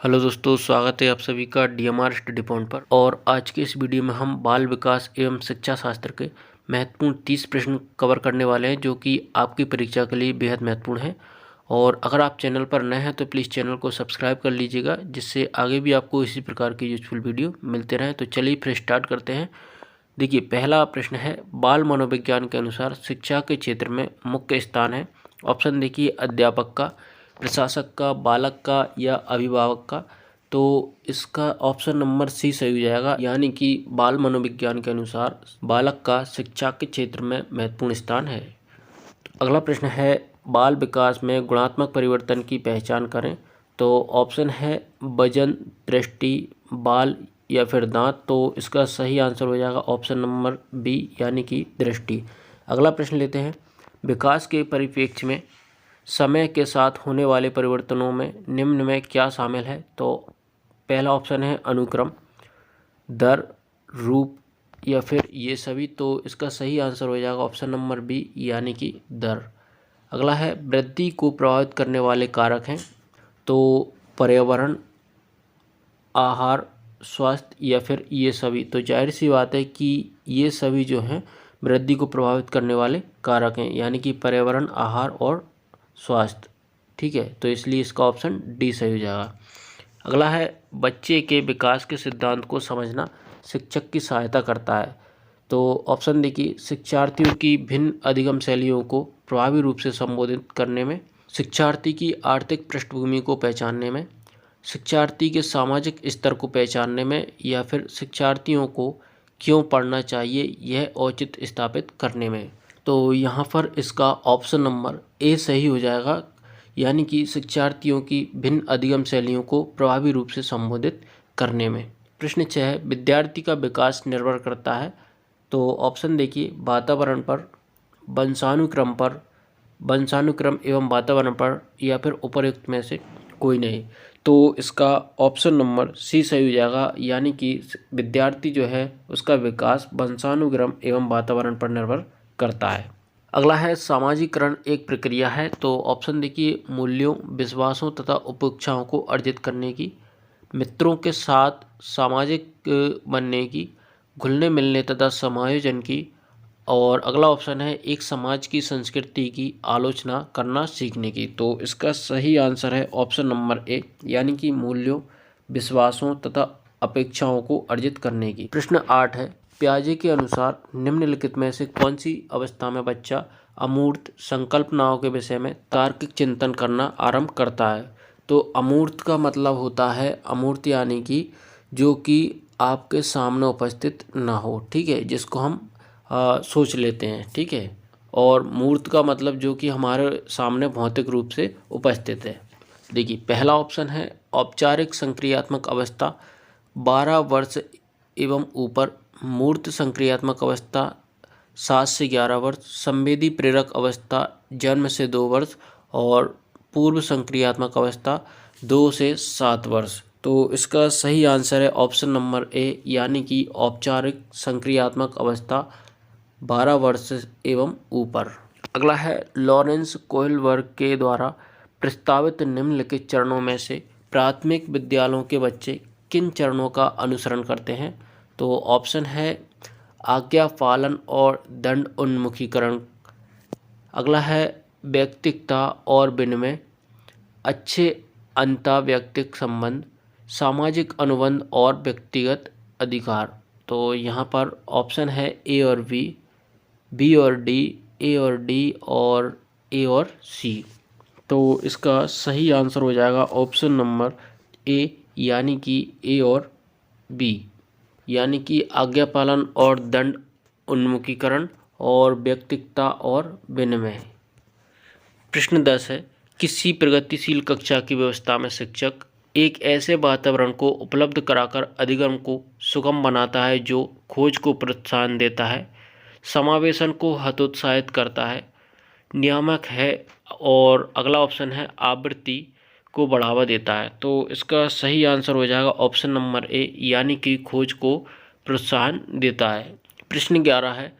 Hello दोस्तों, स्वागत है आप सभी का डीएमआर स्टडी पॉइंट पर। और आज के इस वीडियो में हम बाल विकास एवं शिक्षा शास्त्र के महत्वपूर्ण 30 प्रश्न कवर करने वाले हैं जो कि आपकी परीक्षा के लिए बेहद महत्वपूर्ण है। और अगर आप चैनल पर नए हैं तो प्लीज़ चैनल को सब्सक्राइब कर लीजिएगा, जिससे आगे भी आपको इसी प्रकार की यूजफुल वीडियो मिलते रहें। तो चलिए फिर स्टार्ट करते हैं। देखिए, पहला प्रश्न है, बाल मनोविज्ञान के अनुसार शिक्षा के क्षेत्र में मुख्य स्थान है। ऑप्शन देखिए, अध्यापक का, प्रशासक का, बालक का या अभिभावक का। तो इसका ऑप्शन नंबर सी सही हो जाएगा, यानी कि बाल मनोविज्ञान के अनुसार बालक का शिक्षा के क्षेत्र में महत्वपूर्ण स्थान है। अगला प्रश्न है, बाल विकास में गुणात्मक परिवर्तन की पहचान करें। तो ऑप्शन है वजन, दृष्टि, बाल या फिर दांत। तो इसका सही आंसर हो जाएगा ऑप्शन नंबर बी, यानी कि दृष्टि। अगला प्रश्न लेते हैं, विकास के परिप्रेक्ष्य में समय के साथ होने वाले परिवर्तनों में निम्न में क्या शामिल है। तो पहला ऑप्शन है अनुक्रम, दर, रूप या फिर ये सभी। तो इसका सही आंसर हो जाएगा ऑप्शन नंबर बी, यानी कि दर। अगला है, वृद्धि को प्रभावित करने वाले कारक हैं। तो पर्यावरण, आहार, स्वास्थ्य या फिर ये सभी। तो जाहिर सी बात है कि ये सभी जो हैं वृद्धि को प्रभावित करने वाले कारक हैं, यानी कि पर्यावरण, आहार और स्वास्थ्य। ठीक है, तो इसलिए इसका ऑप्शन डी सही हो जाएगा। अगला है, बच्चे के विकास के सिद्धांत को समझना शिक्षक की सहायता करता है। तो ऑप्शन देखिए, शिक्षार्थियों की भिन्न अधिगम शैलियों को प्रभावी रूप से संबोधित करने में, शिक्षार्थी की आर्थिक पृष्ठभूमि को पहचानने में, शिक्षार्थी के सामाजिक स्तर को पहचानने में, या फिर शिक्षार्थियों को क्यों पढ़ना चाहिए यह औचित्य स्थापित करने में। तो यहाँ पर इसका ऑप्शन नंबर ए सही हो जाएगा, यानी कि शिक्षार्थियों की भिन्न अधिगम शैलियों को प्रभावी रूप से संबोधित करने में। प्रश्न 6, विद्यार्थी का विकास निर्भर करता है। तो ऑप्शन देखिए, वातावरण पर, वंशानुक्रम पर, वंशानुक्रम एवं वातावरण पर, या फिर उपर्युक्त में से कोई नहीं। तो इसका ऑप्शन नंबर सी सही हो जाएगा, यानी कि विद्यार्थी जो है उसका विकास वंशानुक्रम एवं वातावरण पर निर्भर करता है। अगला है, सामाजिकरण एक प्रक्रिया है। तो ऑप्शन देखिए, मूल्यों, विश्वासों तथा उपेक्षाओं को अर्जित करने की, मित्रों के साथ सामाजिक बनने की, घुलने मिलने तथा समायोजन की। और अगला ऑप्शन है, एक समाज की संस्कृति की आलोचना करना सीखने की। तो इसका सही आंसर है ऑप्शन नंबर ए, यानी कि मूल्यों, विश्वासों तथा अपेक्षाओं को अर्जित करने की। प्रश्न 8 है, पियाजे के अनुसार निम्नलिखित में से कौन सी अवस्था में बच्चा अमूर्त संकल्पनाओं के विषय में तार्किक चिंतन करना आरंभ करता है। तो अमूर्त का मतलब होता है, अमूर्त यानी कि जो कि आपके सामने उपस्थित ना हो, ठीक है, जिसको हम सोच लेते हैं, ठीक है। और मूर्त का मतलब जो कि हमारे सामने भौतिक रूप से उपस्थित है। देखिए, पहला ऑप्शन है औपचारिक संक्रियात्मक अवस्था 12 वर्ष एवं ऊपर, मूर्त संक्रियात्मक अवस्था 7 से 11 वर्ष, संवेदी प्रेरक अवस्था जन्म से 2 वर्ष, और पूर्व संक्रियात्मक अवस्था 2 से 7 वर्ष। तो इसका सही आंसर है ऑप्शन नंबर ए, यानी कि औपचारिक संक्रियात्मक अवस्था 12 वर्ष एवं ऊपर। अगला है, लॉरेंस कोहलबर्ग के द्वारा प्रस्तावित निम्नलिखित चरणों में से प्राथमिक विद्यालयों के बच्चे किन चरणों का अनुसरण करते हैं। तो ऑप्शन है आज्ञा पालन और दंड उन्मुखीकरण। अगला है, व्यक्तिकता और विनिमय, अच्छे अंतर्वैयक्तिक संबंध, सामाजिक अनुबंध और व्यक्तिगत अधिकार। तो यहाँ पर ऑप्शन है ए और बी और डी, ए और डी, और ए और सी। तो इसका सही आंसर हो जाएगा ऑप्शन नंबर ए, यानी कि ए और बी, यानी कि आज्ञा पालन और दंड उन्मुखीकरण और व्यक्तिकता और विनिमय। प्रश्न 10 है, किसी प्रगतिशील कक्षा की व्यवस्था में शिक्षक एक ऐसे वातावरण को उपलब्ध कराकर अधिगम को सुगम बनाता है जो खोज को प्रोत्साहन देता है, समावेशन को हतोत्साहित करता है, नियामक है, और अगला ऑप्शन है आवृत्ति को बढ़ावा देता है। तो इसका सही आंसर हो जाएगा ऑप्शन नंबर ए, यानी कि खोज को प्रोत्साहन देता है। प्रश्न 11 है,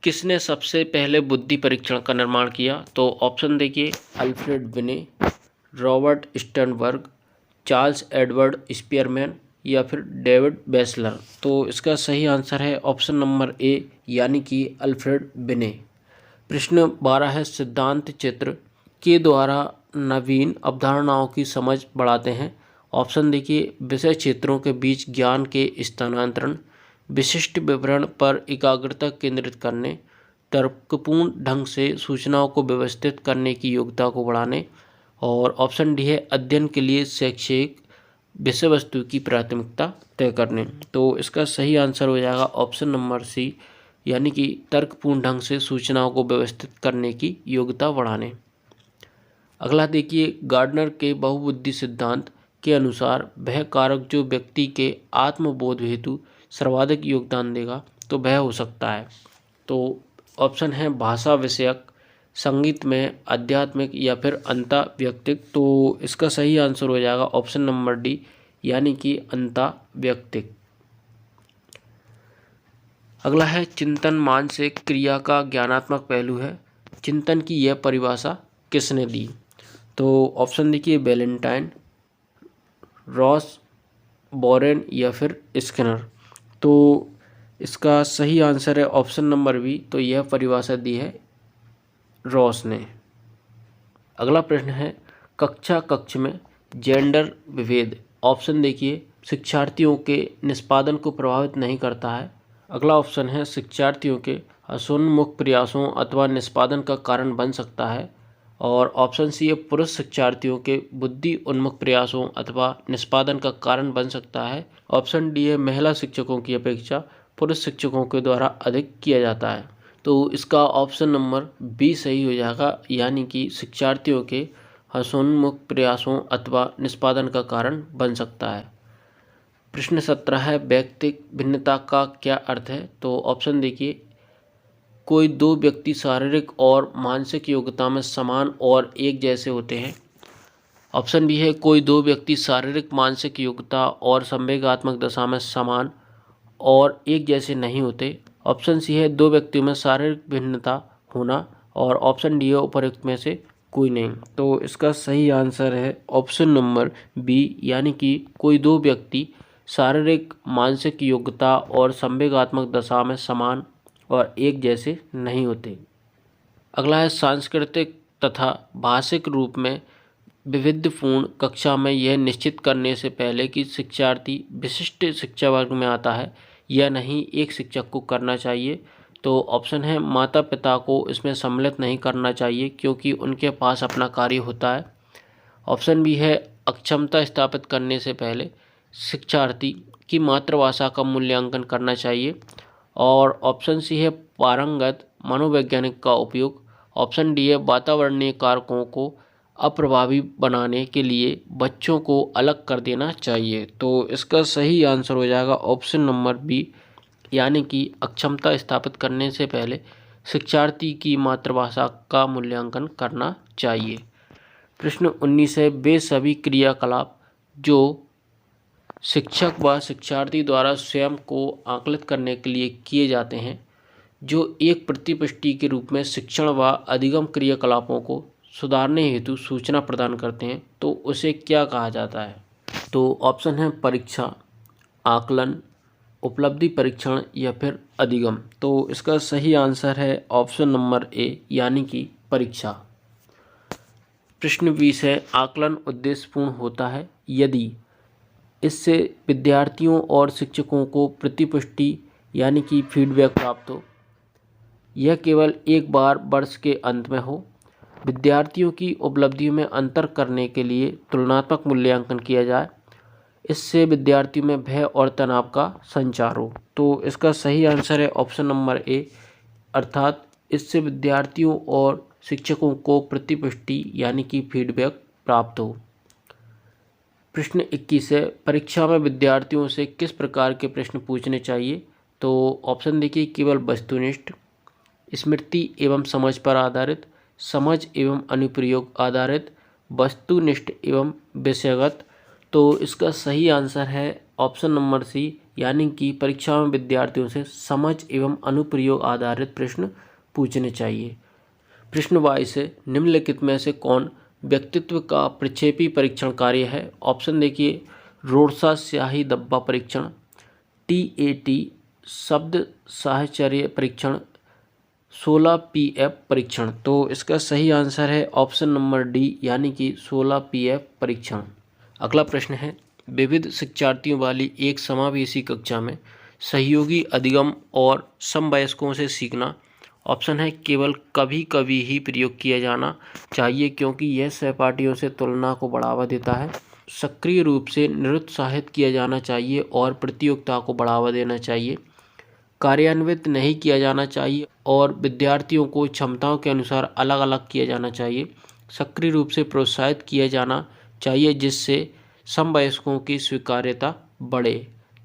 किसने सबसे पहले बुद्धि परीक्षण का निर्माण किया। तो ऑप्शन देखिए, अल्फ्रेड बिने, Robert Sternberg, Charles Edward Spearman या फिर डेविड बेसलर। तो इसका सही आंसर है ऑप्शन नंबर ए यानी कि अल्फ्रेड बिने। प्रश्न 12 है, सिद्धांत चित्र के द्वारा नवीन अवधारणाओं की समझ बढ़ाते हैं। ऑप्शन देखिए, विषय क्षेत्रों के बीच ज्ञान के स्थानांतरण, विशिष्ट विवरण पर एकाग्रता केंद्रित करने, तर्कपूर्ण ढंग से सूचनाओं को व्यवस्थित करने की योग्यता को बढ़ाने, और ऑप्शन डी है अध्ययन के लिए शैक्षिक विषय वस्तु की प्राथमिकता तय करने। तो इसका सही आंसर हो जाएगा ऑप्शन नंबर सी यानी कि तर्कपूर्ण ढंग से सूचनाओं को व्यवस्थित करने की योग्यता बढ़ाने। अगला देखिए, गार्डनर के बहुबुद्धि सिद्धांत के अनुसार वह कारक जो व्यक्ति के आत्मबोध हेतु सर्वाधिक योगदान देगा तो वह हो सकता है। तो ऑप्शन है भाषा विषयक, संगीत में, आध्यात्मिक या फिर अंतःव्यक्तिक। तो इसका सही आंसर हो जाएगा ऑप्शन नंबर डी यानी कि अंतःव्यक्तिक। अगला है, चिंतन मानसिक क्रिया का ज्ञानात्मक पहलू है। चिंतन की यह परिभाषा किसने दी? तो ऑप्शन देखिए, वैलेंटाइन, रॉस, बोरेन या फिर स्किनर। तो इसका सही आंसर है ऑप्शन नंबर बी, तो यह परिभाषा दी है रॉस ने। अगला प्रश्न है, कक्षा कक्ष में जेंडर विभेद। ऑप्शन देखिए, शिक्षार्थियों के निष्पादन को प्रभावित नहीं करता है। अगला ऑप्शन है, शिक्षार्थियों के हसोन्मुख प्रयासों अथवा निष्पादन का कारण बन सकता है। और ऑप्शन सी है, पुरुष शिक्षार्थियों के बुद्धि उन्मुख प्रयासों अथवा निष्पादन का कारण बन सकता है। ऑप्शन डी है, महिला शिक्षकों की अपेक्षा पुरुष शिक्षकों के द्वारा अधिक किया जाता है। तो इसका ऑप्शन नंबर बी सही हो जाएगा यानी कि शिक्षार्थियों के हसोन्मुख प्रयासों अथवा निष्पादन का कारण बन सकता है। प्रश्न 17 है, व्यक्तिक भिन्नता का क्या अर्थ है? तो ऑप्शन देखिए, कोई दो व्यक्ति शारीरिक और मानसिक योग्यता में समान और एक जैसे होते हैं। ऑप्शन बी है, कोई दो व्यक्ति शारीरिक मानसिक योग्यता और संवेगात्मक दशा में समान और एक जैसे नहीं होते। ऑप्शन सी है, दो व्यक्तियों में शारीरिक भिन्नता होना। और ऑप्शन डी है, उपरोक्त में से कोई नहीं। तो इसका सही आंसर है ऑप्शन नंबर बी यानी कि कोई दो व्यक्ति शारीरिक मानसिक योग्यता और संवेगात्मक दशा में समान और एक जैसे नहीं होते। अगला है, सांस्कृतिक तथा भाषिक रूप में विविधपूर्ण कक्षा में यह निश्चित करने से पहले कि शिक्षार्थी विशिष्ट शिक्षा वर्ग में आता है या नहीं एक शिक्षक को करना चाहिए। तो ऑप्शन है, माता पिता को इसमें सम्मिलित नहीं करना चाहिए क्योंकि उनके पास अपना कार्य होता है। ऑप्शन बी है, अक्षमता स्थापित करने से पहले शिक्षार्थी की मातृभाषा का मूल्यांकन करना चाहिए। और ऑप्शन सी है, पारंगत मनोवैज्ञानिक का उपयोग। ऑप्शन डी है, वातावरणीय कारकों को अप्रभावी बनाने के लिए बच्चों को अलग कर देना चाहिए। तो इसका सही आंसर हो जाएगा ऑप्शन नंबर बी यानी कि अक्षमता स्थापित करने से पहले शिक्षार्थी की मातृभाषा का मूल्यांकन करना चाहिए। प्रश्न 19 है, वे सभी क्रियाकलाप जो शिक्षक व शिक्षार्थी द्वारा स्वयं को आकलित करने के लिए किए जाते हैं जो एक प्रतिपुष्टि के रूप में शिक्षण व अधिगम क्रियाकलापों को सुधारने हेतु सूचना प्रदान करते हैं, तो उसे क्या कहा जाता है? तो ऑप्शन है, परीक्षा, आकलन, उपलब्धि परीक्षण या फिर अधिगम। तो इसका सही आंसर है ऑप्शन नंबर ए यानी कि परीक्षा। प्रश्न 20 है, आकलन उद्देश्यपूर्ण होता है यदि इससे विद्यार्थियों और शिक्षकों को प्रतिपुष्टि यानी कि फीडबैक प्राप्त हो, यह केवल एक बार वर्ष के अंत में हो, विद्यार्थियों की उपलब्धियों में अंतर करने के लिए तुलनात्मक मूल्यांकन किया जाए, इससे विद्यार्थियों में भय और तनाव का संचार हो। तो इसका सही आंसर है ऑप्शन नंबर ए अर्थात इससे विद्यार्थियों और शिक्षकों को प्रतिपुष्टि यानी कि फीडबैक प्राप्त हो। प्रश्न 21 है, परीक्षा में विद्यार्थियों से किस प्रकार के प्रश्न पूछने चाहिए? तो ऑप्शन देखिए, केवल वस्तुनिष्ठ, स्मृति एवं समझ पर आधारित, समझ एवं अनुप्रयोग आधारित, वस्तुनिष्ठ एवं विषयगत। तो इसका सही आंसर है ऑप्शन नंबर सी यानी कि परीक्षा में विद्यार्थियों से समझ एवं अनुप्रयोग आधारित प्रश्न पूछने चाहिए। प्रश्न 22 है, निम्नलिखित में से कौन व्यक्तित्व का प्रक्षेपी परीक्षण कार्य है? ऑप्शन देखिए, रोडसा स्याही धब्बा परीक्षण, TAT शब्द साहचर्य परीक्षण, 16PF परीक्षण। तो इसका सही आंसर है ऑप्शन नंबर डी यानी कि 16PF परीक्षण। अगला प्रश्न है, विविध शिक्षार्थियों वाली एक समावेशी कक्षा में सहयोगी अधिगम और समवयस्कों से सीखना। ऑप्शन है, केवल कभी कभी ही प्रयोग किया जाना चाहिए क्योंकि यह सहपाठियों से तुलना को बढ़ावा देता है। सक्रिय रूप से निरुत्साहित किया जाना चाहिए और प्रतियोगिता को बढ़ावा देना चाहिए। कार्यान्वित नहीं किया जाना चाहिए और विद्यार्थियों को क्षमताओं के अनुसार अलग अलग किया जाना चाहिए। सक्रिय रूप से प्रोत्साहित किया जाना चाहिए जिससे समवयस्कों की स्वीकार्यता बढ़े।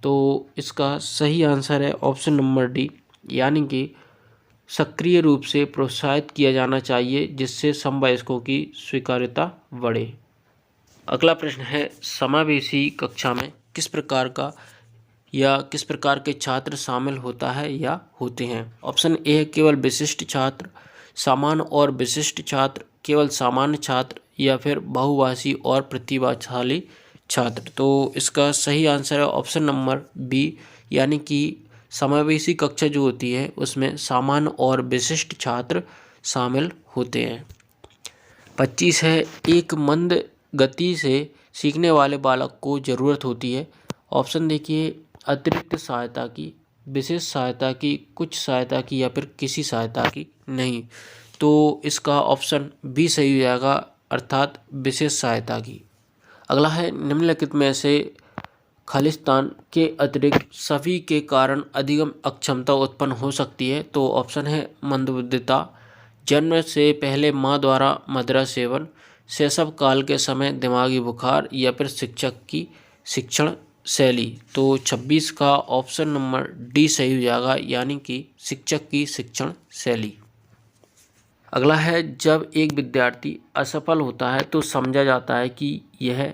तो इसका सही आंसर है ऑप्शन नंबर डी यानी कि सक्रिय रूप से प्रोत्साहित किया जाना चाहिए जिससे समवयस्कों की स्वीकार्यता बढ़े। अगला प्रश्न है, समावेशी कक्षा में किस प्रकार के छात्र शामिल होता है या होते हैं? ऑप्शन ए है, केवल विशिष्ट छात्र, सामान्य और विशिष्ट छात्र, केवल सामान्य छात्र, या फिर बहुभाषी और प्रतिभाशाली छात्र। तो इसका सही आंसर है ऑप्शन नंबर बी यानी कि समावेशी कक्षा जो होती है उसमें सामान्य और विशिष्ट छात्र शामिल होते हैं। 25 है, एक मंद गति से सीखने वाले बालक को ज़रूरत होती है। ऑप्शन देखिए, अतिरिक्त सहायता की, विशेष सहायता की, कुछ सहायता की, या फिर किसी सहायता की नहीं। तो इसका ऑप्शन बी सही हो जाएगा, अर्थात विशेष सहायता की। अगला है, निम्नलिखित में से खालिस्तान के अतिरिक्त सभी के कारण अधिगम अक्षमता उत्पन्न हो सकती है। तो ऑप्शन है, मंदबुद्धिता, जन्म से पहले माँ द्वारा मदिरा सेवन, शैशव काल के समय दिमागी बुखार, या फिर शिक्षक की शिक्षण शैली। तो 26 का ऑप्शन नंबर डी सही हो जाएगा यानी कि शिक्षक की शिक्षण शैली। अगला है, जब एक विद्यार्थी असफल होता है तो समझा जाता है कि यह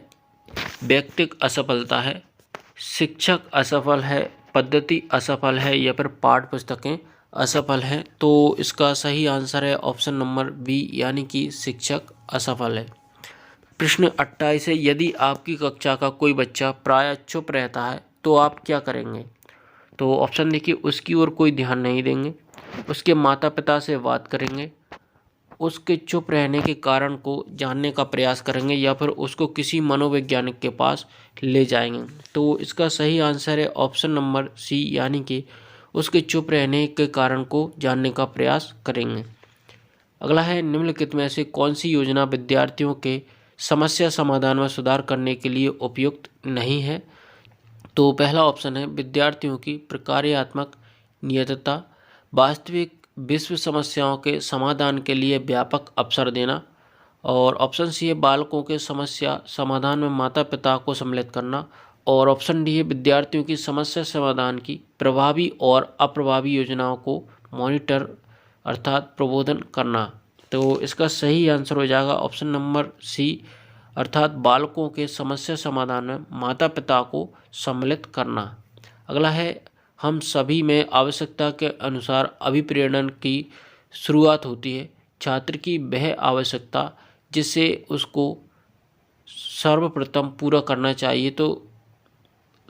व्यक्तिक असफलता है, शिक्षक असफल है, पद्धति असफल है, या फिर पाठ्य पुस्तकें असफल हैं। तो इसका सही आंसर है ऑप्शन नंबर बी यानी कि शिक्षक असफल है। प्रश्न 28 है, यदि आपकी कक्षा का कोई बच्चा प्रायः चुप रहता है तो आप क्या करेंगे? तो ऑप्शन देखिए, उसकी ओर कोई ध्यान नहीं देंगे, उसके माता पिता से बात करेंगे, उसके चुप रहने के कारण को जानने का प्रयास करेंगे, या फिर उसको किसी मनोवैज्ञानिक के पास ले जाएंगे। तो इसका सही आंसर है ऑप्शन नंबर सी यानी कि उसके चुप रहने के कारण को जानने का प्रयास करेंगे। अगला है, निम्नलिखित में से कौन सी योजना विद्यार्थियों के समस्या समाधान में सुधार करने के लिए उपयुक्त नहीं है? तो पहला ऑप्शन है, विद्यार्थियों की प्रकार्यात्मक नियतता, वास्तविक विश्व समस्याओं के समाधान के लिए व्यापक अवसर देना, और ऑप्शन सी है, बालकों के समस्या समाधान में माता पिता को सम्मिलित करना, और ऑप्शन डी है, विद्यार्थियों की समस्या समाधान की प्रभावी और अप्रभावी योजनाओं को मॉनिटर अर्थात प्रबोधन करना। तो इसका सही आंसर हो जाएगा ऑप्शन नंबर सी अर्थात बालकों के समस्या समाधान में माता पिता को सम्मिलित करना। अगला है, हम सभी में आवश्यकता के अनुसार अभिप्रेरण की शुरुआत होती है। छात्र की वह आवश्यकता जिसे उसको सर्वप्रथम पूरा करना चाहिए तो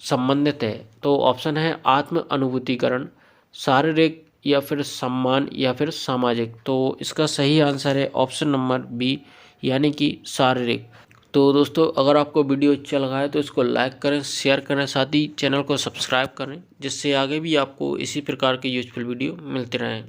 संबंधित है। तो ऑप्शन है, आत्म अनुभूतिकरण, शारीरिक, या फिर सम्मान, या फिर सामाजिक। तो इसका सही आंसर है ऑप्शन नंबर बी यानी कि शारीरिक। तो दोस्तों, अगर आपको वीडियो अच्छा लगा है तो इसको लाइक करें, शेयर करें, साथ ही चैनल को सब्सक्राइब करें जिससे आगे भी आपको इसी प्रकार के यूजफुल वीडियो मिलते रहें।